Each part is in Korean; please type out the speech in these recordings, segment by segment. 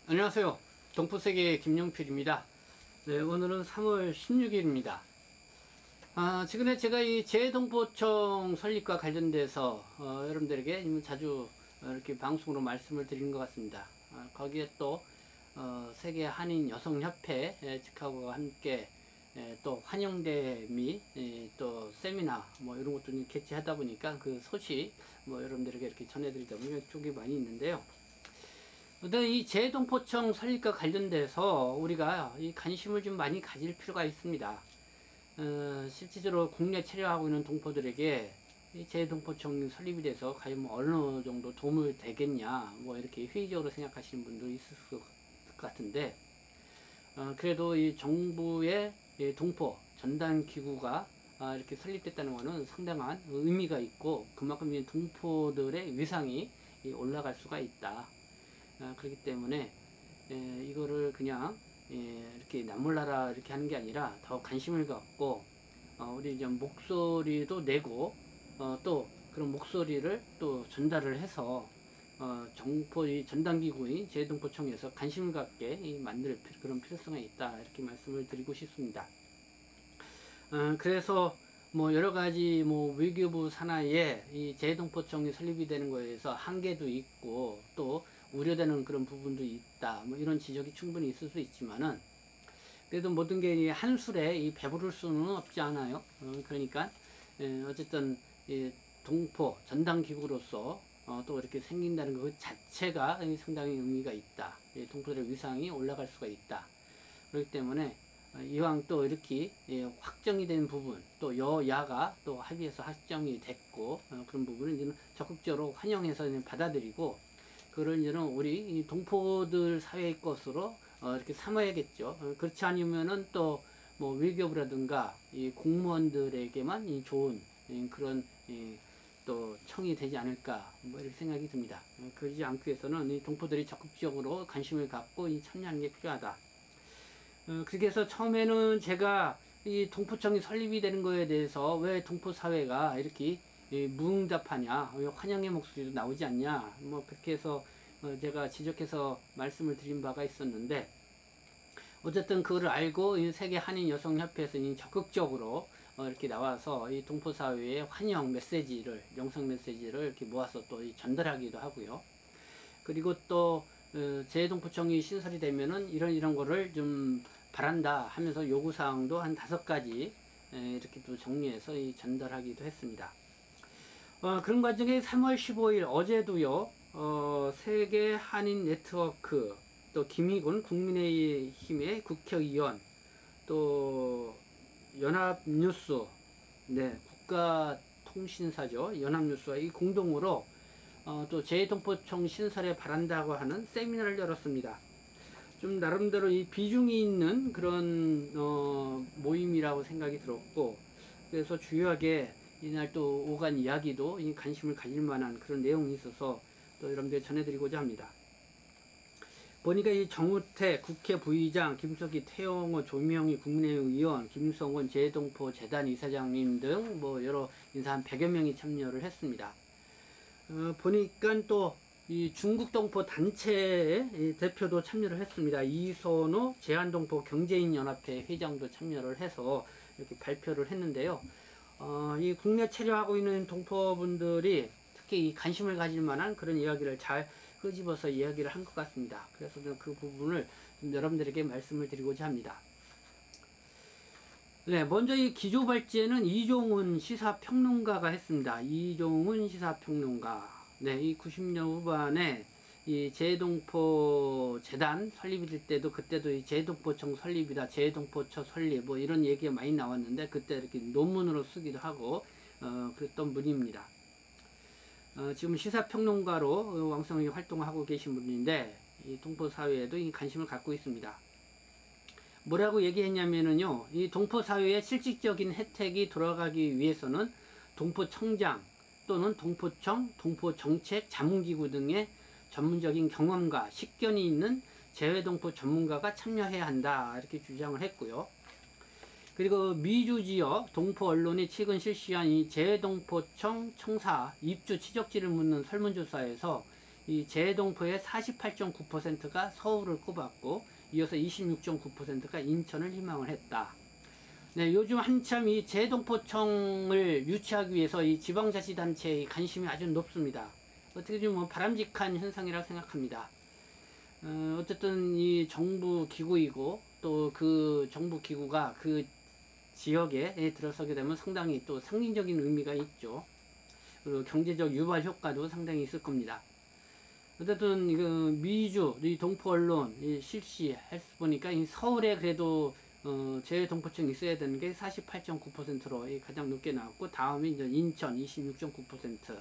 안녕하세요. 동포세계 김용필입니다. 네, 오늘은 3월 16일입니다. 최근에 제가 이 재동포청 설립과 관련돼서 여러분들에게 자주 이렇게 방송으로 말씀을 드린 것 같습니다. 거기에 또 세계 한인 여성협회 측하고 함께 또 환영대 및 또 세미나 뭐 이런 것도 개최하다 보니까 그 소식 뭐 여러분들에게 이렇게 전해드리다 보면 쪽이 많이 있는데요. 이 재동포청 설립과 관련돼서 우리가 이 관심을 좀 많이 가질 필요가 있습니다. 실질적으로 국내 체류하고 있는 동포들에게 이 재동포청 설립이 돼서 과연 뭐 어느 정도 도움이 되겠냐, 뭐 이렇게 회의적으로 생각하시는 분도 있을 것 같은데, 그래도 이 정부의 이 동포 전단 기구가 이렇게 설립됐다는 것은 상당한 의미가 있고, 그만큼 이 동포들의 위상이 올라갈 수가 있다. 그렇기 때문에 이거를 그냥 이렇게 남몰라라 이렇게 하는 게 아니라 더 관심을 갖고 우리 좀 목소리도 내고 또 그런 목소리를 또 전달을 해서 정포의 전당기구인 재동포청에서 관심을 갖게 만들 그런 필요성이 있다, 이렇게 말씀을 드리고 싶습니다. 그래서 뭐 여러가지 뭐 외교부 산하에 이 재동포청이 설립이 되는 거에 대해서 한계도 있고 또 우려되는 그런 부분도 있다, 뭐 이런 지적이 충분히 있을 수 있지만은, 그래도 모든 게 한 술에 배부를 수는 없지 않아요. 그러니까 어쨌든 이 동포 전당기구로서 또 이렇게 생긴다는 것 자체가 상당히 의미가 있다. 동포들의 위상이 올라갈 수가 있다. 그렇기 때문에 이왕 또 이렇게 확정이 된 부분, 또 여야가 또 합의해서 확정이 됐고 그런 부분을 이제는 적극적으로 환영해서 받아들이고, 그걸 이제는 우리 동포들 사회의 것으로 이렇게 삼아야겠죠. 그렇지 않으면은 또 뭐 외교부라든가 이 공무원들에게만 좋은 그런 또 청이 되지 않을까, 뭐 이런 생각이 듭니다. 그러지 않기 위해서는 이 동포들이 적극적으로 관심을 갖고 참여하는 게 필요하다. 그렇게 해서 처음에는 제가 이 동포청이 설립이 되는 거에 대해서 왜 동포사회가 이렇게 무응답하냐, 왜 환영의 목소리도 나오지 않냐, 뭐 그렇게 해서 제가 지적해서 말씀을 드린 바가 있었는데, 어쨌든 그거를 알고 이 세계 한인 여성협회에서 적극적으로 이렇게 나와서 이 동포사회의 환영 메시지를, 영상 메시지를 이렇게 모아서 또 전달하기도 하고요. 그리고 또 재동포청이 신설이 되면은 이런 거를 좀 바란다 하면서 요구사항도 한 5가지 이렇게 또 정리해서 전달하기도 했습니다. 그런 과정에 3월 15일 어제도요, 세계 한인 네트워크, 또 김희곤 국민의힘의 국회의원, 또 연합뉴스, 국가통신사죠, 연합뉴스와 이 공동으로 또 재동포청 신설에 바란다고 하는 세미나를 열었습니다. 좀 나름대로 이 비중이 있는 그런 모임이라고 생각이 들었고, 그래서 주요하게 이날 또 오간 이야기도 관심을 가질 만한 그런 내용이 있어서 또 여러분들 전해드리고자 합니다. 보니까 이 정우택 국회 부의장, 김석희, 태영호, 조명희 국민의힘 의원, 김성원 재동포 재단 이사장님 등 뭐 여러 인사 한 100여 명이 참여를 했습니다. 보니까 또 이 중국 동포 단체의 대표도 참여를 했습니다. 이선호 제한동포 경제인연합회 회장도 참여를 해서 이렇게 발표를 했는데요. 이 국내 체류하고 있는 동포분들이 특히 이 관심을 가질 만한 그런 이야기를 잘 끄집어서 이야기를 한 것 같습니다. 그래서 그 부분을 좀 여러분들에게 말씀을 드리고자 합니다. 네, 먼저 이 기조발제는 이종훈 시사평론가가 했습니다. 이종훈 시사평론가. 네, 이 90년 후반에 이 재동포 재단 설립이 될 때도, 그때도 이 재동포청 설립이다, 재동포처 설립, 뭐 이런 얘기가 많이 나왔는데, 그때 이렇게 논문으로 쓰기도 하고, 그랬던 분입니다. 지금 시사평론가로 왕성하게 활동하고 계신 분인데, 이 동포사회에도 이 관심을 갖고 있습니다. 뭐라고 얘기했냐면은요, 이 동포사회의 실질적인 혜택이 돌아가기 위해서는 동포청장 또는 동포청, 동포정책 자문기구 등의 전문적인 경험과 식견이 있는 재외동포 전문가가 참여해야 한다, 이렇게 주장을 했고요. 그리고 미주 지역 동포 언론이 최근 실시한 이 재외동포청 청사 입주 지적지를 묻는 설문조사에서 이 재동포의 48.9%가 서울을 꼽았고, 이어서 26.9%가 인천을 희망을 했다. 네, 요즘 한참 이 재동포청을 유치하기 위해서 이 지방자치단체의 관심이 아주 높습니다. 어떻게 좀 바람직한 현상이라고 생각합니다. 어쨌든 이 정부 기구이고, 또 그 정부 기구가 그 지역에 들어서게 되면 상당히 또 상징적인 의미가 있죠. 그리고 경제적 유발 효과도 상당히 있을 겁니다. 어쨌든 이거 미주 이 동포 언론 실시해서 보니까 이 서울에 그래도 재동포청이 있어야 되는 게 48.9%로 가장 높게 나왔고, 다음에 이제 인천 26.9%.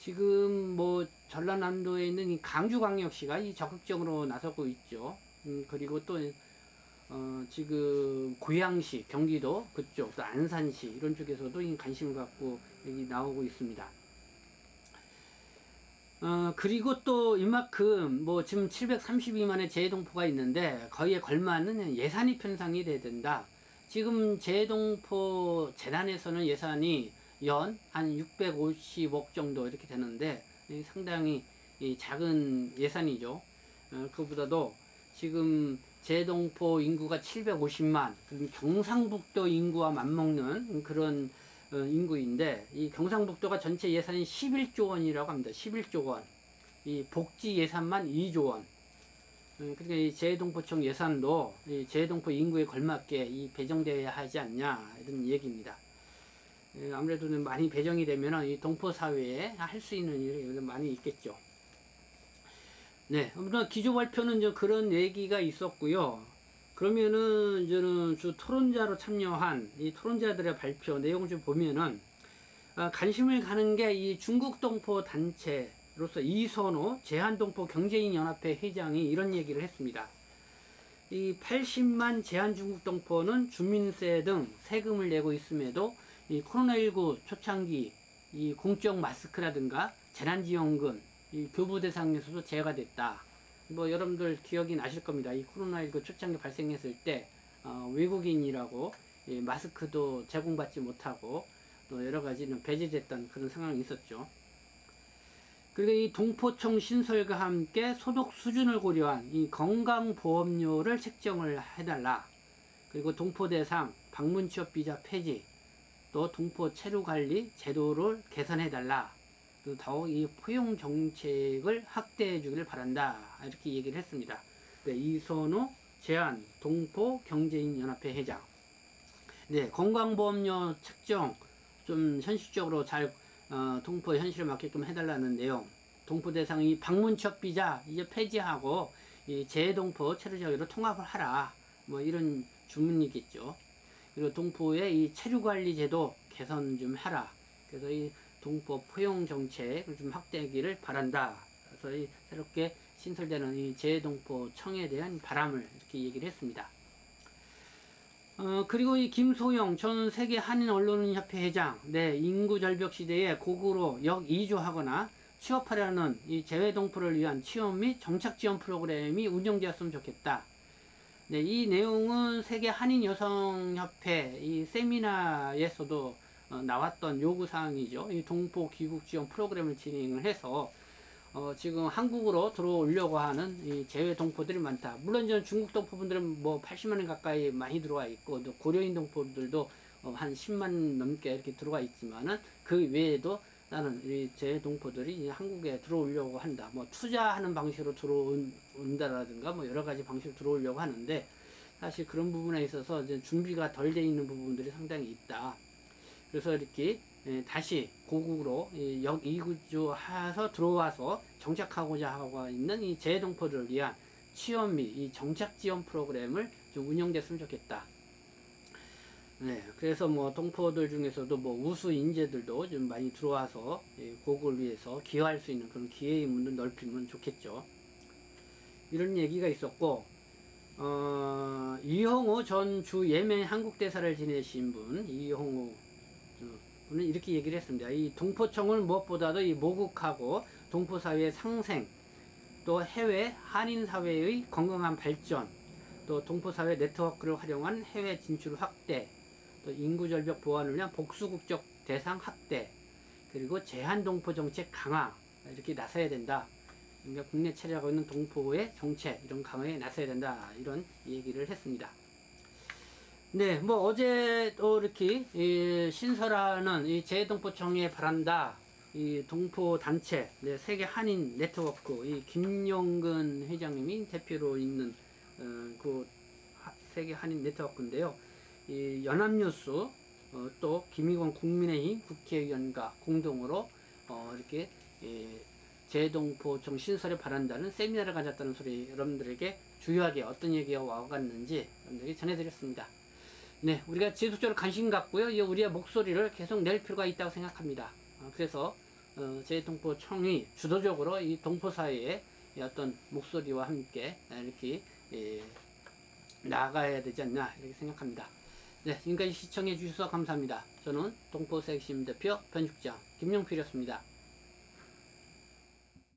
지금 뭐 전라남도에 있는 이 강주광역시가 이 적극적으로 나서고 있죠. 그리고 또 지금 고양시, 경기도 그쪽, 또 안산시 이런 쪽에서도 이 관심을 갖고 여기 나오고 있습니다. 그리고 또 이만큼 뭐 지금 732만의 재동포가 있는데 거기에 걸맞는 예산이 편성이 돼야 된다. 지금 재동포 재단에서는 예산이 연 한 650억 정도 이렇게 되는데 상당히 작은 예산이죠. 그보다도 지금 재동포 인구가 750만, 경상북도 인구와 맞먹는 그런 인구인데, 이 경상북도가 전체 예산이 11조 원이라고 합니다. 11조 원. 이 복지 예산만 2조 원. 그러니까 이 재동포청 예산도 이 재동포 인구에 걸맞게 이 배정되어야 하지 않냐, 이런 얘기입니다. 아무래도 많이 배정이 되면 이 동포 사회에 할 수 있는 일이 많이 있겠죠. 네, 아무튼 기조 발표는 이제 그런 얘기가 있었고요. 그러면은 저는 주 토론자로 참여한 이 토론자들의 발표 내용을 좀 보면은 관심을 가는 게 이 중국 동포 단체로서 이선호 제한동포 경제인연합회 회장이 이런 얘기를 했습니다. 이 80만 제한 중국 동포는 주민세 등 세금을 내고 있음에도 이 코로나19 초창기 이 공적 마스크라든가 재난지원금 이 교부 대상에서도 제외가 됐다. 뭐 여러분들 기억이 나실 겁니다. 이 코로나19 초창기 발생했을 때 외국인이라고 마스크도 제공받지 못하고 또 여러 가지는 배제됐던 그런 상황이 있었죠. 그리고 이 동포청 신설과 함께 소득 수준을 고려한 이 건강보험료를 책정을 해달라. 그리고 동포 대상 방문 취업 비자 폐지, 또 동포 체류관리 제도를 개선해달라. 그리고 더욱 이 포용 정책을 확대해 주기를 바란다. 이렇게 얘기를 했습니다. 네, 이선호 제한 동포 경제인연합회 회장. 네, 건강보험료 책정 좀 현실적으로 잘 동포 현실에 맞게끔 해달라는 내용. 동포 대상 이 방문 취업 비자 이제 폐지하고 이 재동포 체류자료로 통합을 하라. 뭐 이런 주문이겠죠. 그리고 동포의 이 체류관리 제도 개선 좀 하라. 그래서 이 동포 포용 정책을 좀 확대하기를 바란다. 그래서 이 새롭게 신설되는 이 재동포 청에 대한 바람을 이렇게 얘기를 했습니다. 그리고 이 김소영 전 세계 한인 언론인협회 회장, 네, 인구 절벽 시대에 고국으로 역이주하거나 취업하려는 이 재외동포를 위한 취업 및 정착 지원 프로그램이 운영되었으면 좋겠다. 네, 이 내용은 세계 한인 여성협회 이 세미나에서도 나왔던 요구사항이죠. 이 동포 귀국 지원 프로그램을 진행을 해서 지금 한국으로 들어오려고 하는 이 재외 동포들이 많다. 물론 저는 중국 동포분들은 뭐 80만원 가까이 많이 들어와 있고, 또 고려인 동포들도 한 10만 넘게 이렇게 들어와 있지만은 그 외에도 나는 이 재외 동포들이 한국에 들어오려고 한다. 뭐 투자하는 방식으로 들어온다라든가 뭐 여러 가지 방식으로 들어오려고 하는데, 사실 그런 부분에 있어서 이제 준비가 덜 돼 있는 부분들이 상당히 있다. 그래서 이렇게 다시 고국으로 역이주해서 들어와서 정착하고자 하고 있는 이 재동포들을 위한 취업 및 이 정착 지원 프로그램을 좀 운영됐으면 좋겠다. 네, 그래서 뭐 동포들 중에서도 뭐 우수 인재들도 좀 많이 들어와서 고국을 위해서 기여할 수 있는 그런 기회의 문을 넓히면 좋겠죠. 이런 얘기가 있었고, 이홍호 전 주 예멘 한국 대사를 지내신 분, 이홍호 분은 이렇게 얘기를 했습니다. 이 동포청을 무엇보다도 이 모국하고 동포사회의 상생, 또 해외 한인사회의 건강한 발전, 또 동포사회 네트워크를 활용한 해외 진출 확대, 또 인구절벽 보완을 위한 복수국적 대상 확대, 그리고 제한동포 정책 강화, 이렇게 나서야 된다. 그러니까 국내 차지하고 있는 동포의 정책 이런 강화에 나서야 된다 이런 얘기를 했습니다. 네, 뭐 어제 또 이렇게 신설하는 이 재동포청에 바란다 이 동포 단체 네, 세계 한인 네트워크 이 김용근 회장님이 대표로 있는 그 세계 한인 네트워크인데요. 이 연합뉴스 또 김의건 국민의힘 국회의원과 공동으로 이렇게 재동포청 신설에 바란다는 세미나를 가졌다는 소리 여러분들에게 주요하게 어떤 얘기가 와갔는지 여러분들에게 전해드렸습니다. 네, 우리가 지속적으로 관심 갖고요. 우리의 목소리를 계속 낼 필요가 있다고 생각합니다. 그래서 재동포청이 주도적으로 이 동포사회의 어떤 목소리와 함께 이렇게 나아가야 되지 않나 이렇게 생각합니다. 네, 지금까지 시청해 주셔서 감사합니다. 저는 동포색심 대표 변죽장 김용필이었습니다.